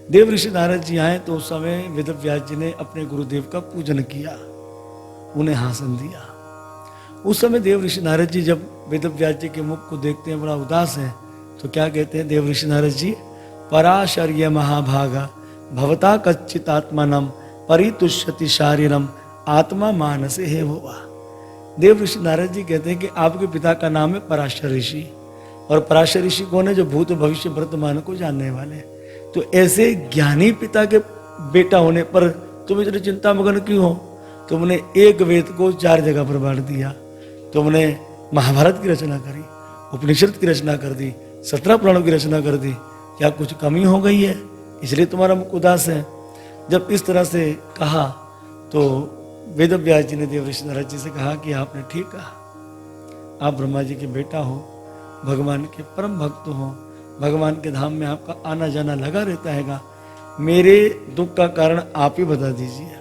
देव ऋषि नारद जी आए तो उस समय वेदव्यास जी ने अपने गुरुदेव का पूजन किया, उन्हें आसन दिया। उस समय देव ऋषि नारद जी जब वेदव्यास जी के मुख को देखते हैं, बड़ा उदास है, तो क्या कहते हैं देव ऋषि नारद जी? पराशर्य महाभागा भवता कच्चित आत्मानम परितुष्यति शारीरम आत्मा मानसे हे भोवा। देव ऋषि नारद जी कहते हैं कि आपके पिता का नाम है पराशर ऋषि, और पराशर ऋषि कौन है? जो भूत भविष्य वर्तमान को जानने वाले। तो ऐसे ज्ञानी पिता के बेटा होने पर तुम इतनी चिंता मगन क्यों हो? तुमने एक वेद को 4 जगह पर बांट दिया, तुमने महाभारत की रचना करी, उपनिषद की रचना कर दी, 17 पुराणों की रचना कर दी, क्या कुछ कमी हो गई है? इसलिए तुम्हारा मुख उदास है। जब इस तरह से कहा तो वेदव्यास जी ने देव ऋषि नारद जी से कहा कि आपने ठीक कहा, आप ब्रह्मा जी के बेटा हो, भगवान के परम भक्त हो, भगवान के धाम में आपका आना जाना लगा रहता हैगा, मेरे दुख का कारण आप ही बता दीजिए।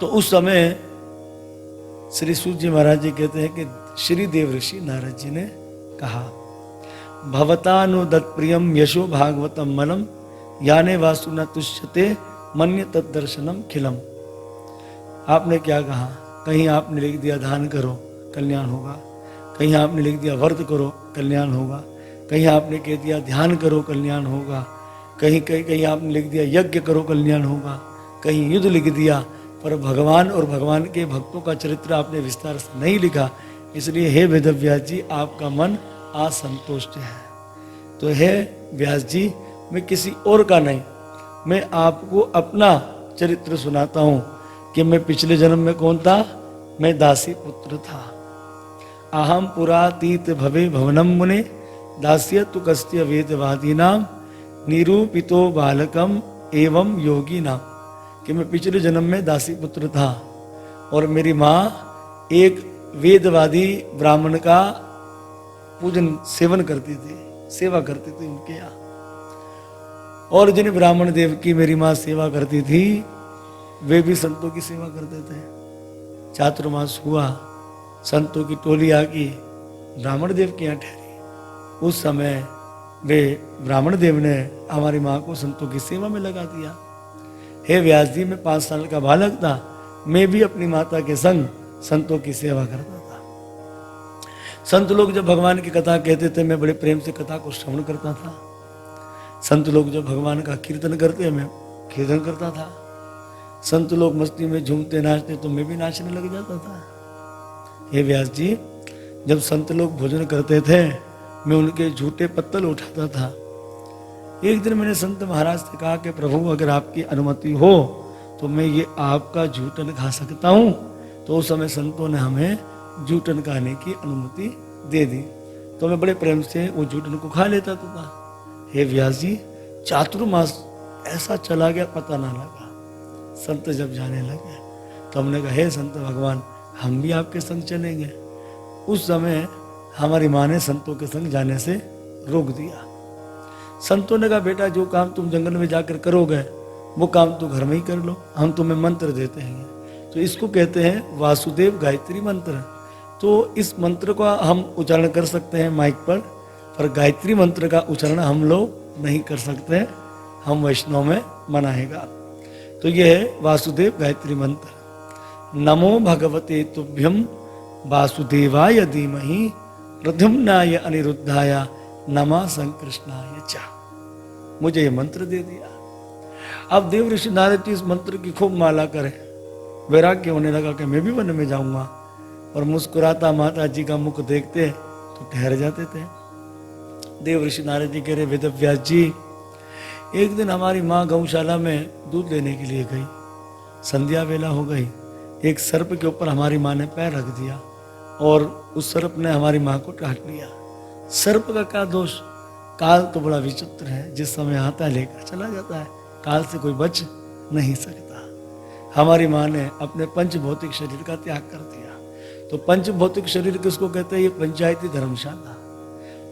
तो उस समय श्री सूत जी महाराज जी कहते हैं कि श्री देव ऋषि नारद जी ने कहा, भवतानुदत् प्रियम यशो भागवतम मनम याने वासु न तुष्यते मन्य तद्दर्शनम खिलम। आपने क्या कहा? कहीं आपने लिख दिया दान करो कल्याण होगा, कहीं आपने लिख दिया व्रत करो कल्याण होगा, कहीं आपने कह दिया ध्यान करो कल्याण होगा, कहीं कहीं कहीं आपने लिख दिया यज्ञ करो कल्याण होगा, कहीं युद्ध लिख दिया, पर भगवान और भगवान के भक्तों का चरित्र आपने विस्तार से नहीं लिखा। इसलिए हे वेदव्यास जी, आपका मन असंतुष्ट है। तो हे व्यास जी, मैं किसी और का नहीं, मैं आपको अपना चरित्र सुनाता हूँ कि मैं पिछले जन्म में कौन था? मैं दासी पुत्र था। अहम पुरातीत भवे भवनम मुने दास्य तु कस्य वेदवादी नाम निरूपितो बालकम एवं योगी नाम। कि मैं पिछले जन्म में दासी पुत्र था और मेरी माँ एक वेदवादी ब्राह्मण का पूजन सेवन करती थी, सेवा करती थी उनके यहाँ। और जिन ब्राह्मण देव की मेरी माँ सेवा करती थी वे भी संतों की सेवा करते थे। चातुर्मास हुआ, संतों की टोली आ गई, ब्राह्मण देव के यहाँ ठहरी। उस समय वे ब्राह्मण देव ने हमारी माँ को संतों की सेवा में लगा दिया। हे व्यास जी, मैं 5 साल का बालक था, मैं भी अपनी माता के संग संतों की सेवा करता था। संत लोग जब भगवान की कथा कहते थे, मैं बड़े प्रेम से कथा को श्रवण करता था। संत लोग जब भगवान का कीर्तन करते, मैं कीर्तन करता था। संत लोग मस्ती में झूमते नाचते तो मैं भी नाचने लग जाता था। हे व्यास जी, जब संत लोग भोजन करते थे मैं उनके झूठे पत्तल उठाता था। एक दिन मैंने संत महाराज से कहा कि प्रभु, अगर आपकी अनुमति हो तो मैं ये आपका जूठन खा सकता हूँ। तो उस समय संतों ने हमें जूठन खाने की अनुमति दे दी, तो मैं बड़े प्रेम से वो जूठन को खा लेता था। हे व्यास जी, चातुर्मास ऐसा चला गया पता ना लगा। संत जब जाने लगे तो हमने कहा, हे संत भगवान, हम भी आपके संग चलेंगे। उस समय हमारी माँ ने संतों के संग जाने से रोक दिया। संतों ने कहा, बेटा जो काम तुम जंगल में जाकर करोगे वो काम तो घर में ही कर लो, हम तुम्हें मंत्र देते हैं। तो इसको कहते हैं वासुदेव गायत्री मंत्र। तो इस मंत्र का हम उच्चारण कर सकते हैं माइक पर गायत्री मंत्र का उच्चारण हम लोग नहीं कर सकते, हम वैष्णव में मना हैगा। तो यह है वासुदेव गायत्री मंत्र। नमो भगवते तुभ्यम वासुदेवाय धीमहि प्रद्युम्नाय अनिरुद्धाय नमः संकृष्णाय च। मुझे ये मंत्र दे दिया। अब देव ऋषि नारद जी इस मंत्र की खूब माला करें, वैराग्य होने लगा कि मैं भी वन में जाऊंगा। और मुस्कुराता माता जी का मुख देखते तो ठहर जाते थे। देव ऋषि नारद जी कह रहे, वेदव्यास जी, एक दिन हमारी माँ गौशाला में दूध लेने के लिए गई, संध्या वेला हो गई, एक सर्प के ऊपर हमारी माँ ने पैर रख दिया और उस सर्प ने हमारी माँ को काट लिया। सर्प का क्या दोष? काल तो बड़ा विचित्र है, जिस समय आता है लेकर चला जाता है, काल से कोई बच नहीं सकता। हमारी माँ ने अपने पंच भौतिक शरीर का त्याग कर दिया। तो पंच भौतिक शरीर किसको कहते हैं? ये पंचायती धर्मशाला।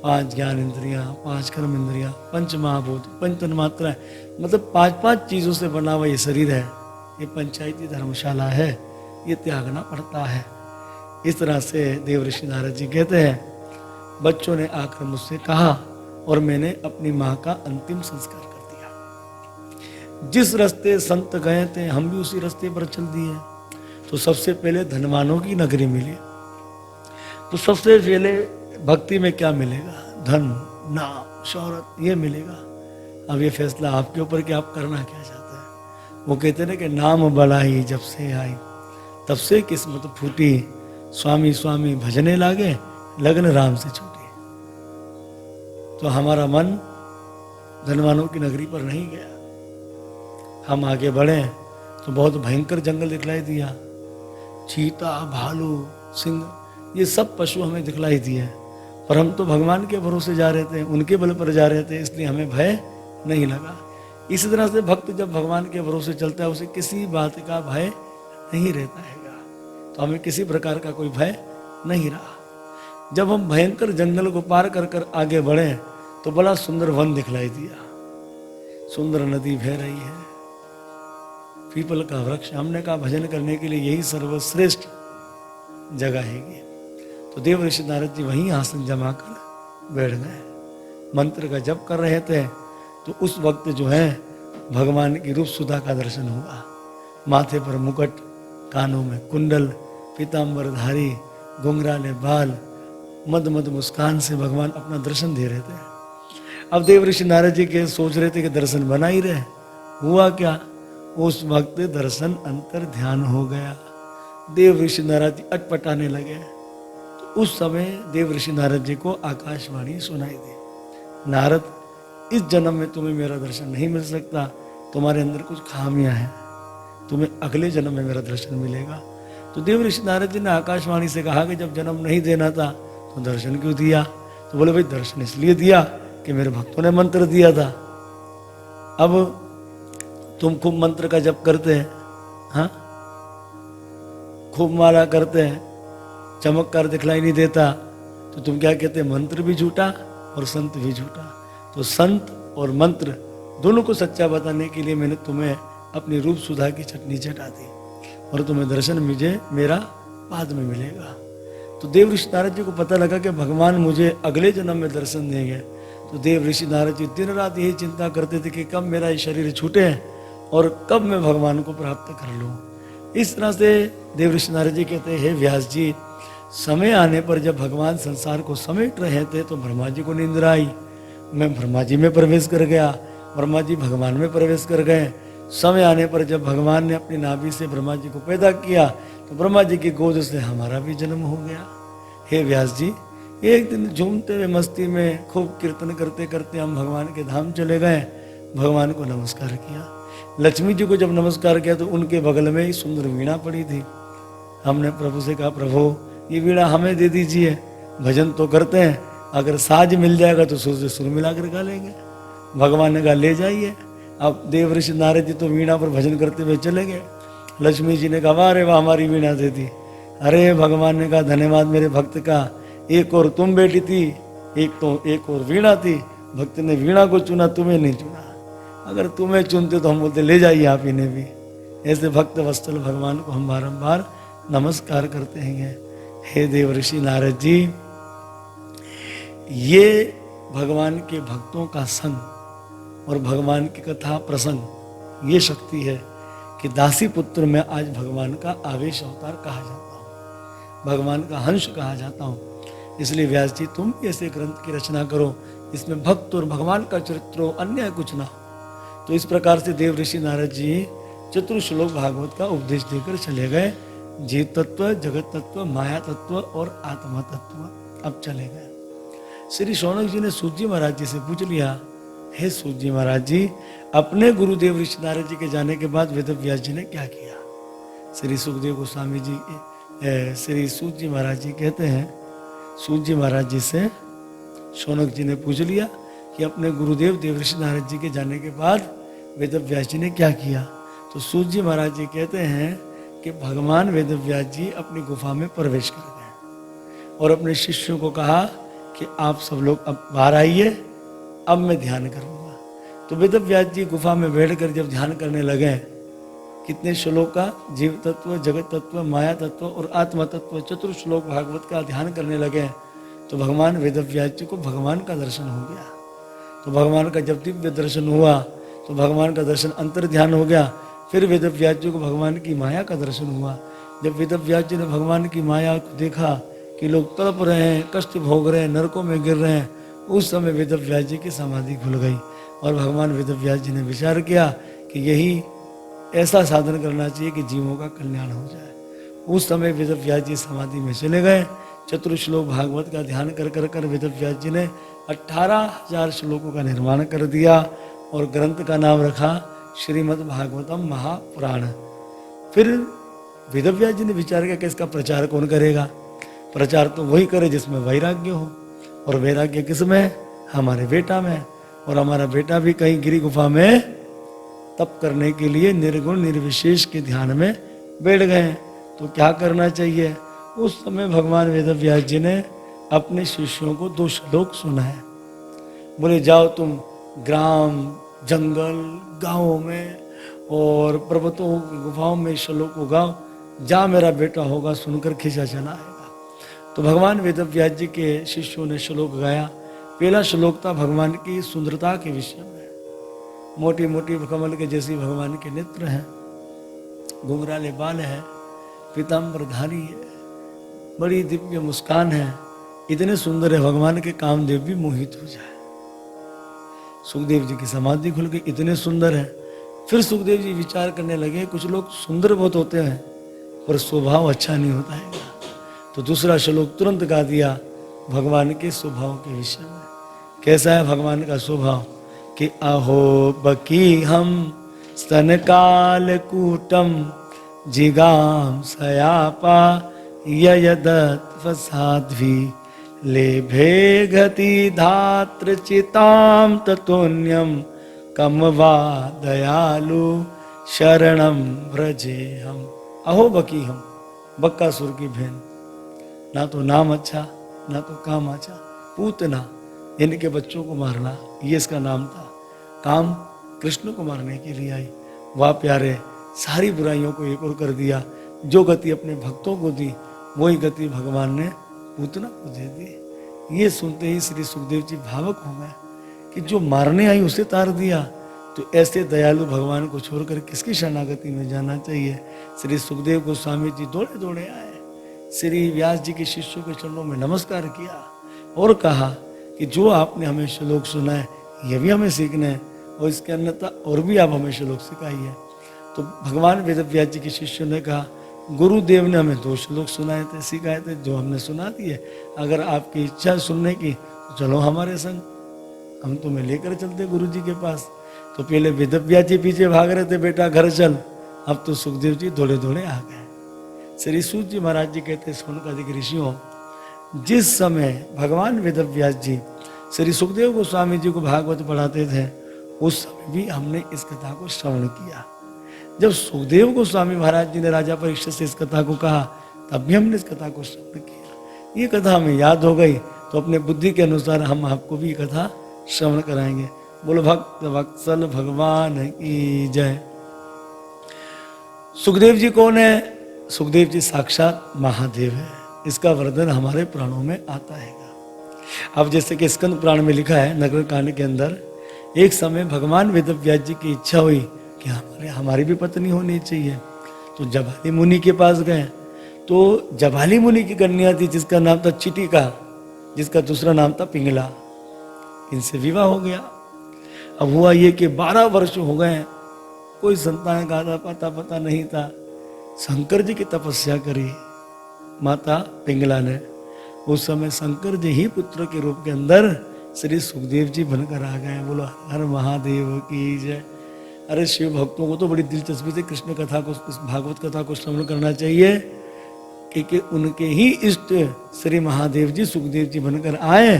5 ज्ञान इंद्रियां, 5 कर्म इंद्रियां, 5 महाभूत, 5 तन्मात्राएं, मतलब 5 चीजों से बना हुआ ये शरीर है। ये पंचायती धर्मशाला है, ये त्यागना पड़ता है। इस तरह से देव ऋषि नारद जी कहते हैं, बच्चों ने आकर मुझसे कहा और मैंने अपनी माँ का अंतिम संस्कार कर दिया। जिस रास्ते संत गए थे हम भी उसी रास्ते पर चल दिए। तो सबसे पहले धनवानों की नगरी मिली। तो सबसे पहले भक्ति में क्या मिलेगा? धन, नाम, शौहरत, ये मिलेगा। अब ये फैसला आपके ऊपर कि आप करना क्या चाहते हैं। वो कहते हैं कि नाम बलाई जब से आई तब से किस्मत फूटी, स्वामी स्वामी भजने लागे लगन राम से छूटी। तो हमारा मन धनवानों की नगरी पर नहीं गया। हम आगे बढ़े तो बहुत भयंकर जंगल दिखलाई दिया। चीता, भालू, सिंह, ये सब पशु हमें दिखलाई दिए। पर हम तो भगवान के भरोसे जा रहे थे, उनके बल पर जा रहे थे, इसलिए हमें भय नहीं लगा। इसी तरह से भक्त जब भगवान के भरोसे चलता है उसे किसी बात का भय नहीं रहता है। तो हमें किसी प्रकार का कोई भय नहीं रहा। जब हम भयंकर जंगल को पार कर कर आगे बढ़े तो बड़ा सुंदर वन दिखलाई दिया। सुंदर नदी बह रही है, पीपल का वृक्ष। हमने कहा भजन करने के लिए यही सर्वश्रेष्ठ जगह है। तो देव ऋषि नारद जी वहीं आसन जमा कर बैठ गए। मंत्र का जप कर रहे थे तो उस वक्त जो है भगवान की रूप सुधा का दर्शन हुआ। माथे पर मुकुट, कानों में कुंडल, पीतांबरधारी, घुंघराले बाल, मद मद मुस्कान से भगवान अपना दर्शन दे रहे थे। अब देव ऋषि नारद जी के सोच रहे थे कि दर्शन बना ही रहे। हुआ क्या? उस वक्त दर्शन अंतर ध्यान हो गया। देव ऋषि नारद जी अटपटाने लगे। तो उस समय देव ऋषि नारद जी को आकाशवाणी सुनाई दी, नारद, इस जन्म में तुम्हें मेरा दर्शन नहीं मिल सकता, तुम्हारे अंदर कुछ खामियां हैं, तुम्हें अगले जन्म में मेरा दर्शन मिलेगा। तो देव ऋषि नारद जी ने आकाशवाणी से कहा कि जब जन्म नहीं देना था तो दर्शन क्यों दिया? तो बोले भाई दर्शन इसलिए दिया कि मेरे भक्तों ने मंत्र दिया था। अब तुम खूब मंत्र का जप करते हैं, हाँ, खूब माला करते हैं, चमत्कार दिखलाई नहीं देता, तो तुम क्या कहते हैं? मंत्र भी झूठा और संत भी झूठा। तो संत और मंत्र दोनों को सच्चा बताने के लिए मैंने तुम्हें अपनी रूप सुधा की चटनी चटा दी और तुम्हें दर्शन मुझे मेरा बाद में मिलेगा। तो देव ऋषि नारद जी को पता लगा कि भगवान मुझे अगले जन्म में दर्शन देंगे। तो देव ऋषि नारद जी दिन रात यही चिंता करते थे कि कब मेरा ये शरीर छूटे और कब मैं भगवान को प्राप्त कर लूँ। इस तरह से देव ऋषि नारद जी कहते हैं, हे व्यास जी, समय आने पर जब भगवान संसार को समेट रहे थे तो ब्रह्मा जी को नींद आई। मैं ब्रह्मा जी में प्रवेश कर गया, ब्रह्मा जी भगवान में प्रवेश कर गए। समय आने पर जब भगवान ने अपनी नाभि से ब्रह्मा जी को पैदा किया तो ब्रह्मा जी की गोद से हमारा भी जन्म हो गया। हे व्यास जी, एक दिन झूमते हुए मस्ती में खूब कीर्तन करते करते हम भगवान के धाम चले गए, भगवान को नमस्कार किया। लक्ष्मी जी को जब नमस्कार किया तो उनके बगल में ही सुंदर वीणा पड़ी थी। हमने प्रभु से कहा, प्रभु ये वीणा हमें दे दीजिए, भजन तो करते हैं, अगर साज मिल जाएगा तो सुर से सुर मिलाकर गा लेंगे। भगवान ने कहा ले जाइए। अब देव ऋषि नारद जी तो वीणा पर भजन करते हुए चले गए। लक्ष्मी जी ने कहा, वाह रे वाह, हमारी वीणा दे दी। अरे भगवान ने कहा, धन्यवाद मेरे भक्त का, एक और तुम बेटी थी, एक और वीणा थी, भक्त ने वीणा को चुना, तुम्हें नहीं चुना। अगर तुम्हें चुनते तो हम बोलते ले जाइए आप इन्हें भी। ऐसे भक्त वत्सल भगवान को हम बारंबार नमस्कार करते हैं। हे देव ऋषि नारद जी, ये भगवान के भक्तों का संग और भगवान की कथा प्रसंग, ये शक्ति है कि दासी पुत्र में आज भगवान का आवेश अवतार कहा जाता हूँ, भगवान का हंस कहा जाता हूँ। इसलिए व्यास जी तुम ऐसे ग्रंथ की रचना करो इसमें भक्त और भगवान का चरित्र हो, अन्य कुछ ना हो। तो इस प्रकार से देव ऋषि नारद जी चतुर्श्लोक भागवत का उपदेश देकर चले गए। जीव तत्व, जगत तत्व, माया तत्व और आत्मा तत्व। अब चले गए। श्री शौनक जी ने सूत जी महाराज जी से पूछ लिया, हे सूत जी महाराज जी, अपने गुरुदेव ऋषि नारद जी के जाने के बाद वेद व्यास जी ने क्या किया? श्री सुखदेव गोस्वामी जी, श्री सूत जी महाराज जी कहते हैं, सूत जी महाराज जी से शौनक जी ने पूछ लिया कि अपने गुरुदेव देव ऋषि नारद जी के जाने के बाद वेद व्यास जी ने क्या किया? तो सूत जी महाराज जी कहते हैं कि भगवान वेद व्यास जी अपनी गुफा में प्रवेश कर गए और अपने शिष्यों को कहा कि आप सब लोग अब बाहर आइए, अब मैं ध्यान करूंगा। तो वेद व्यास जी गुफा में बैठकर जब ध्यान करने लगे, कितने श्लोक का? जीव तत्व, जगत तत्व, माया तत्व और आत्मा तत्व, चतुर्श्लोक भागवत का ध्यान करने लगे तो भगवान वेद व्यास जी को भगवान का दर्शन हो गया। तो भगवान का जब दिव्य दर्शन हुआ तो भगवान का दर्शन अंतर ध्यान हो गया। फिर वेदव्यास जी को भगवान की माया का दर्शन हुआ। जब वेदव्यास जी ने भगवान की माया को देखा कि लोग तड़प रहे हैं, कष्ट भोग रहे हैं, नरकों में गिर रहे हैं, उस समय वेदव्यास जी की समाधि खुल गई और भगवान वेदव्यास जी ने विचार किया कि यही ऐसा साधन करना चाहिए कि जीवों का कल्याण हो जाए। उस समय वेदव्यास जी समाधि में चले गए। चतुर्श्लोक भागवत का ध्यान कर कर कर वेदव्यास जी ने 18,000 श्लोकों का निर्माण कर दिया और ग्रंथ का नाम रखा श्रीमद् भागवतम महापुराण। फिर वेदव्यास जी ने विचार किया कि इसका प्रचार कौन करेगा। प्रचार तो वही करे जिसमें वैराग्य हो, और वैराग्य किसमें? हमारे बेटा में। और हमारा बेटा भी कहीं गिरी गुफा में तप करने के लिए निर्गुण निर्विशेष के ध्यान में बैठ गए। तो क्या करना चाहिए? उस समय भगवान वेदव्यास जी ने अपने शिष्यों को 2 श्लोक सुनाए। बोले जाओ तुम ग्राम, जंगल, गांवों में और पर्वतों की गुफाओं में श्लोक को गाओ, जा मेरा बेटा होगा सुनकर खिंचा चला आएगा। तो भगवान वेदव्यास जी के शिष्यों ने श्लोक गाया। पहला श्लोक था भगवान की सुंदरता के विषय में। मोटी मोटी कमल के जैसी भगवान के नेत्र हैं, घुंघराले बाल है, पीताम्बरधारी है, बड़ी दिव्य मुस्कान है, इतने सुंदर है भगवान के कामदेव भी मोहित हो जाए। सुखदेव जी की समाधि खुल गई, इतने सुंदर है। फिर सुखदेव जी विचार करने लगे कुछ लोग सुंदर बहुत होते हैं पर स्वभाव अच्छा नहीं होता है। तो दूसरा श्लोक तुरंत गा दिया भगवान के स्वभाव के विषय में। कैसा है भगवान का स्वभाव? कि अहो बकी हम स्तन काल कूटम जिगाम सयापा यदत् साध्वी लेभे गति धात्र चिताम ततोन्यम कम वा दयालु शरणम व्रजे हम। अहो बकी हम, बक्कासुर की बहन, ना तो नाम अच्छा ना तो काम अच्छा, पूतना इनके बच्चों को मारना ये इसका नाम था। काम कृष्ण को मारने के लिए आई। वाह प्यारे, सारी बुराइयों को एक और कर दिया। जो गति अपने भक्तों को दी वही गति भगवान ने पूतना को दे दी। ये सुनते ही श्री सुखदेव जी भावुक हो गए कि जो मारने आई उसे तार दिया, तो ऐसे दयालु भगवान को छोड़कर किसकी शरणागति में जाना चाहिए। श्री सुखदेव गोस्वामी जी दौड़े दौड़े आए, श्री व्यास जी के शिष्यों के चरणों में नमस्कार किया और कहा कि जो आपने हमें श्लोक सुना है ये भी हमें सीखना है, और इसके अन्यथा और भी आप हमें श्लोक सिखाइए। तो भगवान वेदव्यास जी के शिष्यों ने कहा गुरुदेव ने हमें 2 श्लोक सुनाए थे, सिखाए थे, जो हमने सुना दिए। अगर आपकी इच्छा सुनने की तो चलो हमारे संग, हम तुम्हें लेकर चलते गुरु जी के पास। तो पहले वेदव्यास जी पीछे भाग रहे थे, बेटा घर चल। अब तो सुखदेव जी दौड़े दौड़े आ गए। श्री सूत जी महाराज जी कहते सोनकादिक ऋषियों, जिस समय भगवान वेदव्यास जी श्री सुखदेव गोस्वामी जी को भागवत पढ़ाते थे उस समय भी हमने इस कथा को श्रवण किया। जब सुखदेव गोस्वामी महाराज जी ने राजा परीक्षित से इस कथा को कहा तब भी हमने इस कथा को श्रवण किया। ये कथा हमें याद हो गई तो अपने बुद्धि के अनुसार हम आपको भी कथा श्रवण कराएंगे। बोलो भक्त वत्सल भगवान की जय। सुखदेव जी कौन है? सुखदेव जी साक्षात महादेव है। इसका वर्णन हमारे पुराणों में आता है। अब जैसे कि स्कंद पुराण में लिखा है, नगर कांड के अंदर, एक समय भगवान वेदव्यास जी की इच्छा हुई कि हमारी भी पत्नी होनी चाहिए। तो जबाली मुनि के पास गए। तो जबाली मुनि की कन्या थी जिसका नाम था चिटिका, जिसका दूसरा नाम था पिंगला। इनसे विवाह हो गया। अब हुआ ये कि 12 वर्ष हो गए, कोई संतान का पता नहीं था। शंकर जी की तपस्या करी माता पिंगला ने। उस समय शंकर जी ही पुत्र के रूप के अंदर श्री सुखदेव जी बनकर आ गए। बोलो हर महादेव की जय। अरे शिव भक्तों को तो बड़ी दिलचस्पी से कृष्ण कथा को, भागवत कथा को श्रवण करना चाहिए, क्योंकि उनके ही इष्ट श्री महादेव जी सुखदेव जी बनकर आए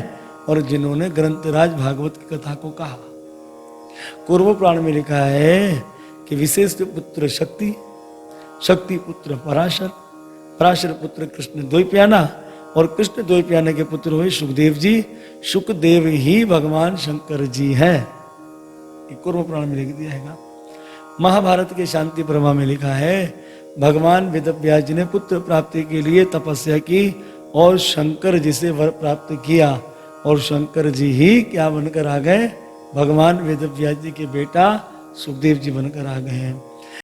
और जिन्होंने ग्रंथराज भागवत की कथा को कहा। पूर्व पुराण में लिखा है कि विशेष पुत्र शक्ति, शक्ति पुत्र पराशर, पराशर पुत्र कृष्ण द्वैपायन और कृष्ण द्वैपायन के पुत्र हुए सुखदेव जी। सुखदेव ही भगवान शंकर जी हैं। पूर्व पुराण में लिख दिया है। महाभारत के शांति परमा में लिखा है भगवान वेदव्यास जी ने पुत्र प्राप्ति के लिए तपस्या की और शंकर जी से वर प्राप्त किया, और शंकर जी ही क्या बनकर आ गए? भगवान वेदव्यास जी के बेटा सुखदेव जी बनकर आ गए हैं।